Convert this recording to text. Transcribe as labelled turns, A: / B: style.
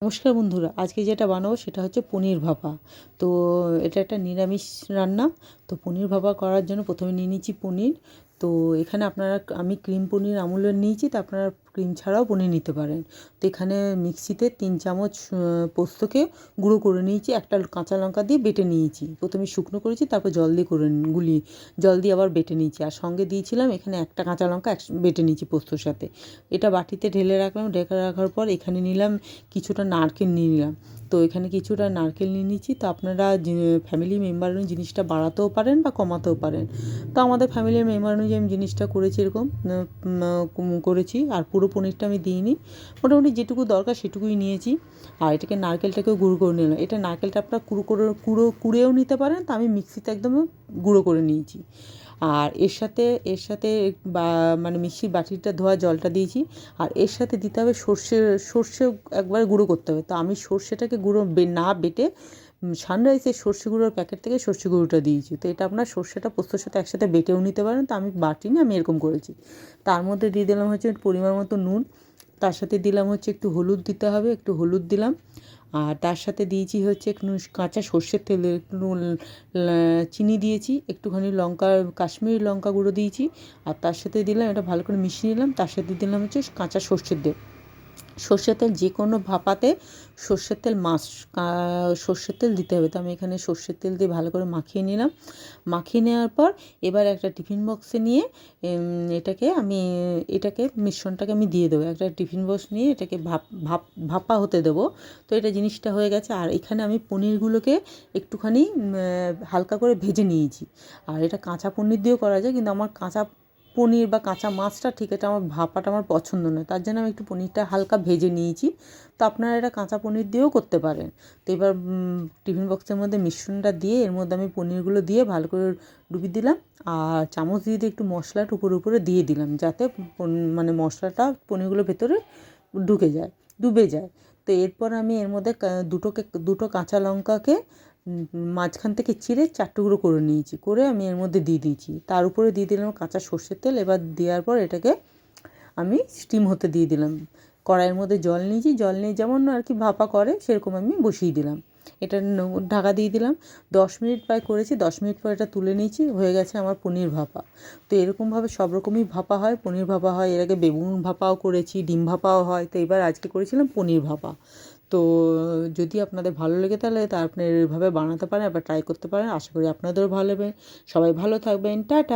A: নমস্কার বন্ধুরা, আজকে যেটা বানাবো সেটা হচ্ছে পনির ভাপা। তো এটা একটা নিরামিষ রান্না। তো পনির ভাপা করার জন্য প্রথমে নিয়ে নিচ্ছি পনির। তো এখানে আমি ক্রিম পনির আমুলের নিয়েছি, তো আপনারা ক্রিম ছাড়াও পনির নিতে পারেন। তো এখানে মিক্সিতে 3 চামচ পোস্তকে গুঁড়ো করে নিয়েছি, একটা কাঁচা লঙ্কা দিয়ে বেটে নিয়েছি। প্রথমে শুকনো করেছি, তারপর জল দিয়ে জল দিয়ে আবার বেটে নিয়েছি। আর সঙ্গে দিয়েছিলাম এখানে একটা কাঁচা লঙ্কা বেটে নিয়েছি পোস্তর সাথে। এটা বাটিতে ঢেলে রাখলাম। ঢেকে রাখার পর এখানে নিলাম কিছুটা নারকেল নিয়ে নিলাম। তো এখানে কিছুটা নারকেল নিয়ে নিচ্ছি। তো আপনারা ফ্যামিলি মেম্বার অনুযায়ী জিনিসটা বাড়াতেও পারেন বা কমাতেও পারেন। তো আমাদের ফ্যামিলির মেম্বার অনুযায়ী আমি জিনিসটা করেছি এরকম করেছি। আর পুরো পনিরটা আমি দিইনি, মোটামুটি যেটুকু দরকার সেটুকুই নিয়েছি। আর এটাকে নারকেলটাকেও গুঁড়ো করে নিলাম। এটা নারকেলটা আপনারা কুড়েও নিতে পারেন। তো আমি মিক্সিতে একদম গুঁড়ো করে নিয়েছি। আর এর সাথে মানে মিক্সির বাটিটা ধোয়া জলটা দিয়েছি। আর এর সাথে দিতে হবে সর্ষে একবারে গুঁড়ো করতে হবে। তো আমি সর্ষেটাকে গুঁড়ো না বেটে সানরাইসের সর্ষে গুঁড়োর প্যাকেট থেকে সর্ষে গুঁড়োটা দিয়েছি। তো এটা আপনার সর্ষেটা পোস্তর সাথে একসাথে বেটেও নিতে পারেন। তো আমি বাটিনি, আমি এরকম করেছি। তার মধ্যে দিয়ে দিলাম হচ্ছে পরিমাণ মতো নুন। তার সাথে দিলাম হচ্ছে একটু হলুদ দিতে হবে, একটু হলুদ দিলাম। আর তার সাথে দিয়েছি হচ্ছে একটু কাঁচা সর্ষের তেল, একটু চিনি দিয়েছি, একটুখানি কাশ্মীরি লঙ্কা গুঁড়ো দিয়েছি। আর তার সাথে দিলাম, এটা ভালো করে মিশিয়ে নিলাম। তার সাথে দিলাম হচ্ছে কাঁচা সর্ষের তেল। সর্ষের তেল যে কোনো ভাপাতে সর্ষের তেল সর্ষের তেল দিতে হবে। তো আমি এখানে সর্ষের তেল দিয়ে ভালো করে মাখিয়ে নিলাম। মাখিয়ে নেওয়ার পর এবার একটা টিফিন বক্সে নিয়ে এটাকে মিশ্রণটাকে আমি দিয়ে দেবো। একটা টিফিন বক্স নিয়ে এটাকে ভাপা হতে দেবো। তো এটা জিনিসটা হয়ে গেছে। আর এখানে আমি পনিরগুলোকে একটুখানি হালকা করে ভেজে নিয়েছি। আর এটা কাঁচা পনির দিয়েও করা যায়, কিন্তু আমার কাঁচা পনির বা কাঁচা মাছটা ঠিক এটা আমার ভাপাটা আমার পছন্দ নয়, তার জন্য আমি একটু পনিরটা হালকা ভেজে নিয়েছি। তো আপনারা এটা কাঁচা পনির দিয়েও করতে পারেন। তো এবার টিফিন বক্সের মধ্যে মিশ্রণটা দিয়ে এর মধ্যে আমি পনিরগুলো দিয়ে ভালো করে ডুবিয়ে দিলাম। আর চামচ দিয়ে একটু মশলাটা উপরে দিয়ে দিলাম, যাতে মানে মশলাটা পনিরগুলোর ভেতরে ডুবে যায়। তো এরপর আমি এর মধ্যে দুটো কাঁচা লঙ্কাকে মাঝখান থেকে চিড়ে 4 টুকরো করে নিয়েছি, করে আমি এর মধ্যে দিয়ে দিয়েছি। তার উপরে দিয়ে দিলাম কাঁচা সর্ষের তেল। এবার দেওয়ার পর এটাকে আমি স্টিম হতে দিয়ে দিলাম। কড়াইয়ের মধ্যে জল নিয়েছি, জল নিয়ে যেমন আর কি ভাপা করে সেরকম আমি বসিয়ে দিলাম। এটা ঢাকা দিয়ে দিলাম। 10 মিনিট প্রায় করেছি। 10 মিনিট পর এটা তুলে নিয়েছি, হয়ে গেছে আমার পনির ভাপা। তো এরকমভাবে সব রকমই ভাপা হয়, পনির ভাপা হয়, এর আগে বেগুন ভাপাও করেছি, ডিম ভাপাও হয়। তো এবার আজকে করেছিলাম পনির ভাপা। তো যদি আপনাদের ভালো লেগে তাহলে তা আপনি এভাবে বানাতে পারেন, আবার ট্রাই করতে পারেন। আশা করি আপনাদেরও ভালো লাগবে। সবাই ভালো থাকবেন। টাটা।